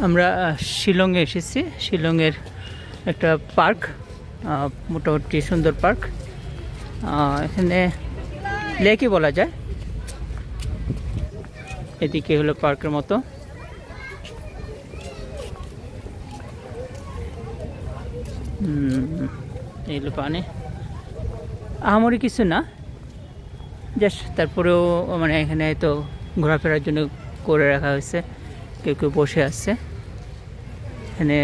আমরা শিলংয়ে এসেছি। শিলংয়ের একটা পার্ক, মোটামুটি সুন্দর পার্ক। এখানে লেকই বলা যায়। এদিকে হলো পার্কের মতো। এই হলো পানি, আহামরি কিছু না, জাস্ট তারপরেও মানে এখানে তো ঘোরাফেরার জন্য করে রাখা হয়েছে। কেউ কেউ বসে আছে। এখানে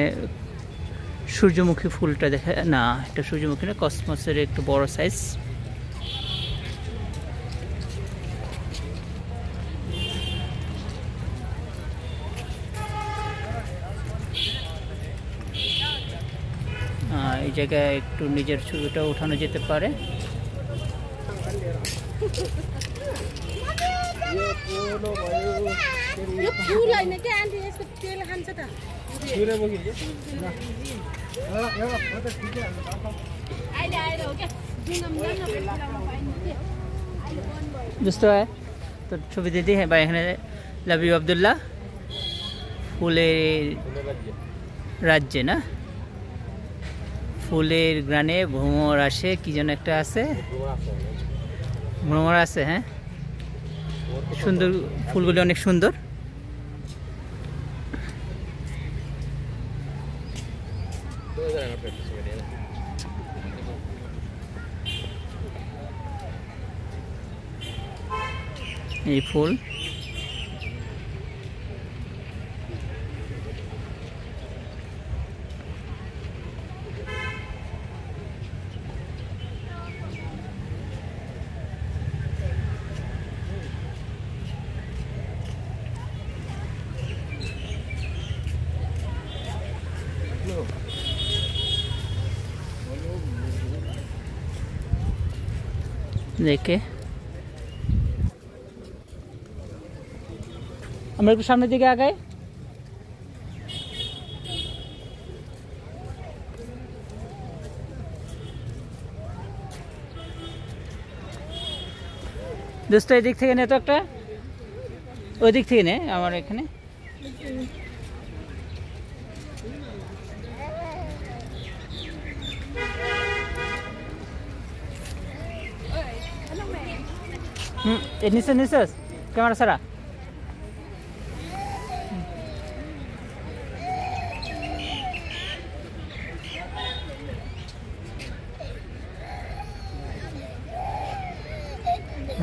সূর্যমুখী ফুলটা দেখা, না এটা সূর্যমুখী না, কসমসের একটু বড় সাইজ। এই জায়গায় একটু নিজের ছবিটা উঠানো যেতে পারে। দোস্ত তো ছবি দিদি হ্যাঁ ভাই। এখানে লাভ ইউ আব্দুল্লাহ, ফুলের রাজ্যে না, ফুলের গ্রানে ভ্রমর আসে, কি যেন একটা আছে, ভ্রমর আছে। হ্যাঁ, সুন্দর, ফুলগুলি অনেক সুন্দর। এই ফুল দেখে আমরা একটু সামনের দিকে আগাই। দোস্ত এই দিক থেকে নে তো একটা, ওই দিক থেকে নে আমার এখানে। নিচে নিচে ক্যামেরা ছাড়া।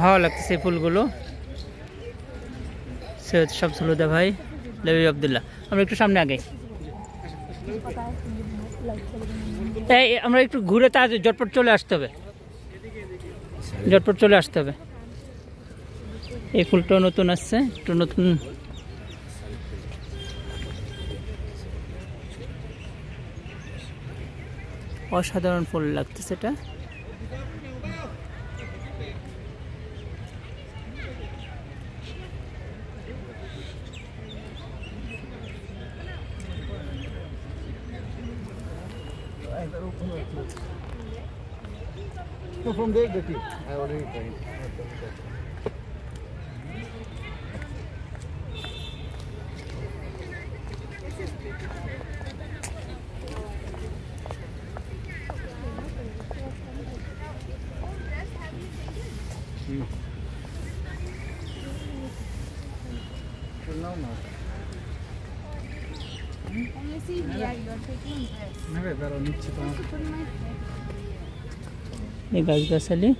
ভালো লাগতেছে এই ফুলগুলো। সৈয়দ শামসুলহুদা ভাই, লাভ ইউ আব্দুল্লাহ। আমরা একটু সামনে আগে, এই আমরা একটু ঘুরে তার জটপট চলে আসতে হবে, জটপট চলে আসতে হবে। এই ফুলটাও নতুন আসছে, একটু নতুন। অসাধারণ ফুল লাগতেছে এটা। From there, the tea. I already tried. No. Only see here, you are taking dress. Never, pero niche pa. এই গাছগাছালি।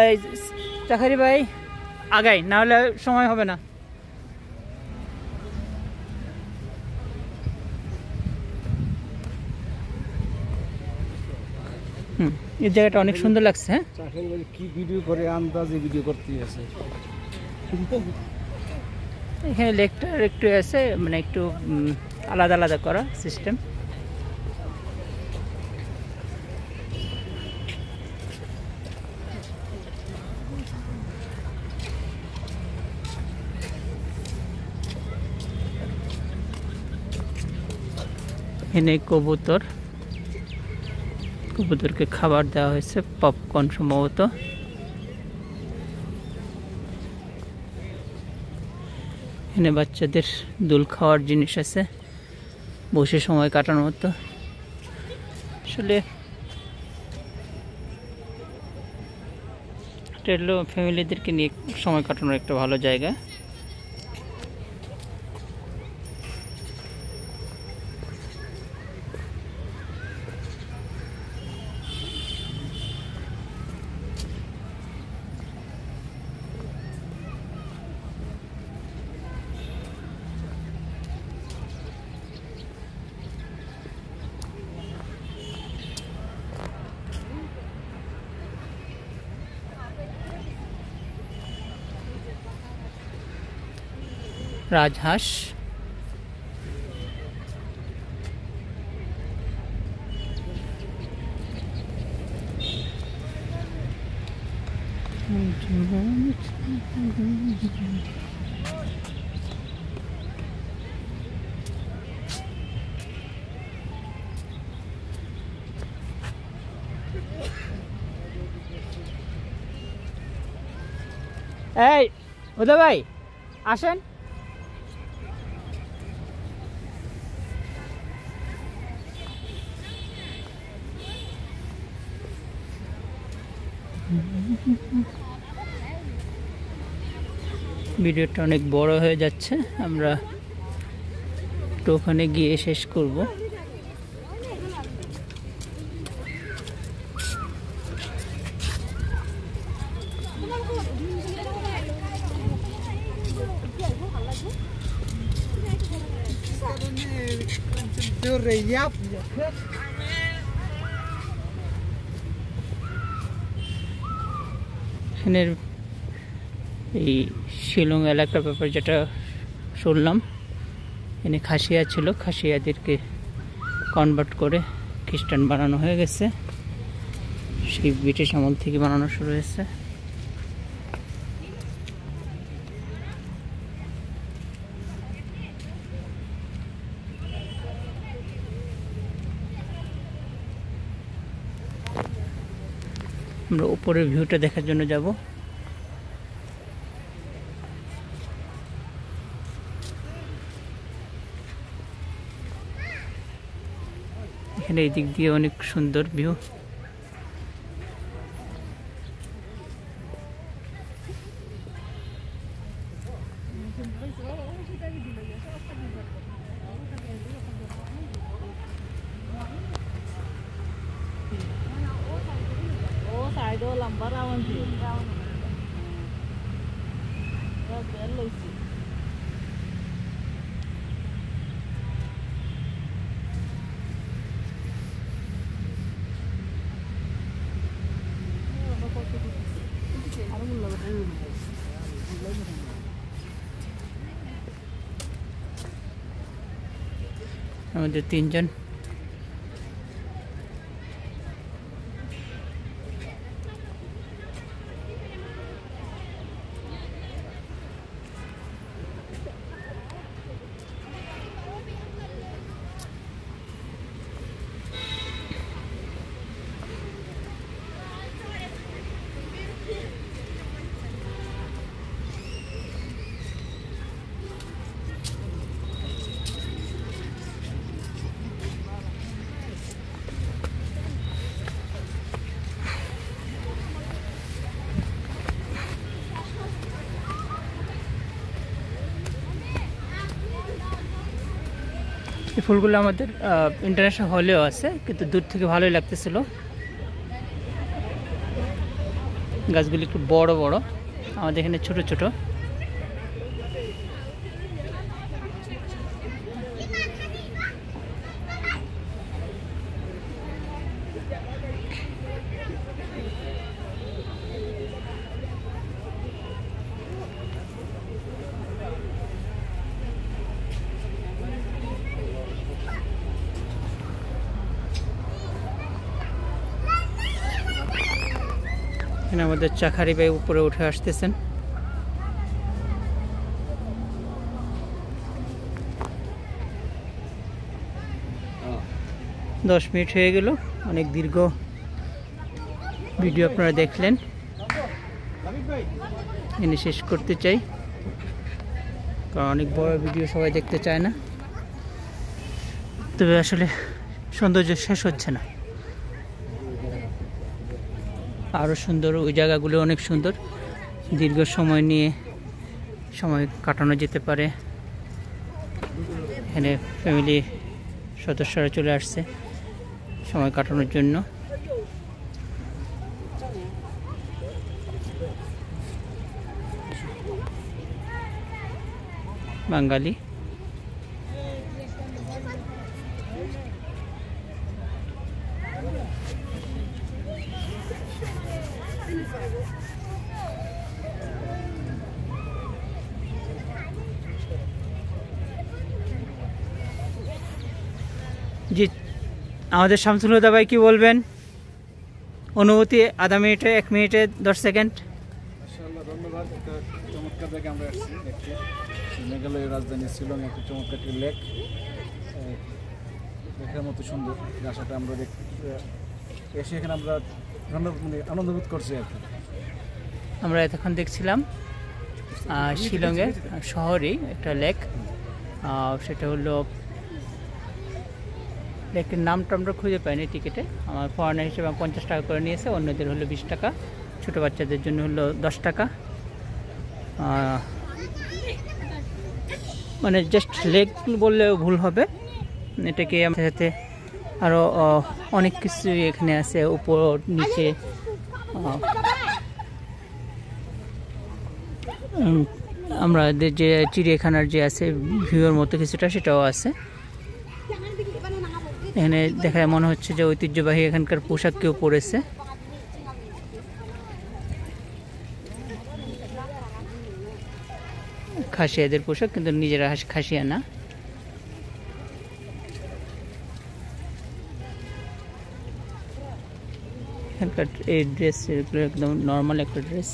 এই চাকারি ভাই আগাই, না হলে সময় হবে না। এই জায়গাটা অনেক সুন্দর লাগছে। হ্যাঁ, চাকারি ভাই কি ভিডিও করে, আন্দাজে ভিডিও করতেই আছে। এখানে লেকটার একটু আছে, মানে একটু আলাদা আলাদা করা সিস্টেম। এখানে কবুতরকে খাবার দেওয়া হয়েছে, পপকর্ন সম্ভবত। এখানে বাচ্চাদের দোল খাওয়ার জিনিস আছে, বসে সময় কাটানোর মতো। আসলে এটা হলো ফ্যামিলিদেরকে নিয়ে সময় কাটানোর একটা ভালো জায়গা। রাজহাঁস, এই হুদা ভাই আসেন। ভিডিওটা অনেক বড় হয়ে যাচ্ছে, আমরা তো ওখানে গিয়ে শেষ করব। এখানের এই শিলং এলাকার ব্যাপারে যেটা শুনলাম, এখানে খাসিয়া ছিল, খাসিয়াদেরকে কনভার্ট করে খ্রিস্টান বানানো হয়ে গেছে। সেই ব্রিটিশ আমল থেকে বানানো শুরু হয়েছে। আমরা উপরের ভিউটা দেখার জন্য যাব। এখানে এই দিক দিয়ে অনেক সুন্দর ভিউ। আমাদের তিনজন এই ফুলগুলো আমাদের ইন্টারন্যাশনাল হলেও আছে, কিন্তু দূর থেকে ভালোই লাগতেছিল। গাছগুলি একটু বড় বড়, আমাদের এখানে ছোট ছোট। আমাদের চাখারি ভাই উপরে উঠে আসতেছেন। 10 মিনিট হয়ে গেল, অনেক দীর্ঘ ভিডিও আপনারা দেখলেন। এনে শেষ করতে চাই। কারণ অনেক বড় ভিডিও সবাই দেখতে চায় না, তবে আসলে সৌন্দর্য শেষ হচ্ছে না, আরও সুন্দর। ওই জায়গাগুলো অনেক সুন্দর, দীর্ঘ সময় নিয়ে সময় কাটানো যেতে পারে। এখানে ফ্যামিলি সদস্যরা চলে আসছে সময় কাটানোর জন্য। বাঙালি জি, আমাদের শামসুল হুদা ভাই কি বলবেন? অনুভূতি আধা মিনিটে, 1 মিনিটে 10 সেকেন্ড। মাশাআল্লাহ, ধন্যবাদ। একটা চমৎকার জায়গায় আমরা আসছি দেখতে। মেঘালয়ের রাজধানী শিলং একটা চমৎকার একটি লেক, দেখার মতো সুন্দর। আশাটা আমরা এসে এখানে আমরা আনন্দ বোধ করছি আর কি। আমরা এতক্ষণ দেখছিলাম শিলংয়ের শহরেই একটা লেক, সেটা হলো লেকের নামটা আমরা খুঁজে পাইনি টিকিটে। আমার ফরেনার হিসেবে 50 টাকা করে নিয়েছে, অন্যদের হলো 20 টাকা, ছোটো বাচ্চাদের জন্য হলো 10 টাকা। মানে জাস্ট লেক বললেও ভুল হবে, এটাকে আমাদের সাথে আরও অনেক কিছু এখানে আছে, উপর নিচে। আমাদের যে চিড়িয়াখানার যে আছে ভিউয়ের মতো কিছুটা, সেটাও আছে এখানে। দেখায় মনে হচ্ছে যে ঐতিহ্যবাহী এখানকার পোশাক কেউ পরেছে। খাসিয়াদের পোশাক, কিন্তু নিজেরা খাসিয়া না। এখানকার এই ড্রেস এগুলো একদম নর্মাল একটা ড্রেস।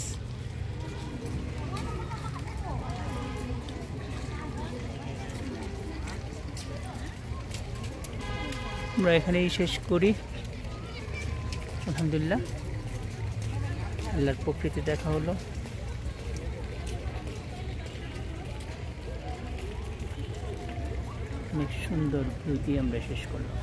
আমরা এখানেই শেষ করি। আলহামদুলিল্লাহ, আল্লাহর প্রকৃতি দেখা হলো। অনেক সুন্দর ভিউ দিয়ে আমরা শেষ করলাম।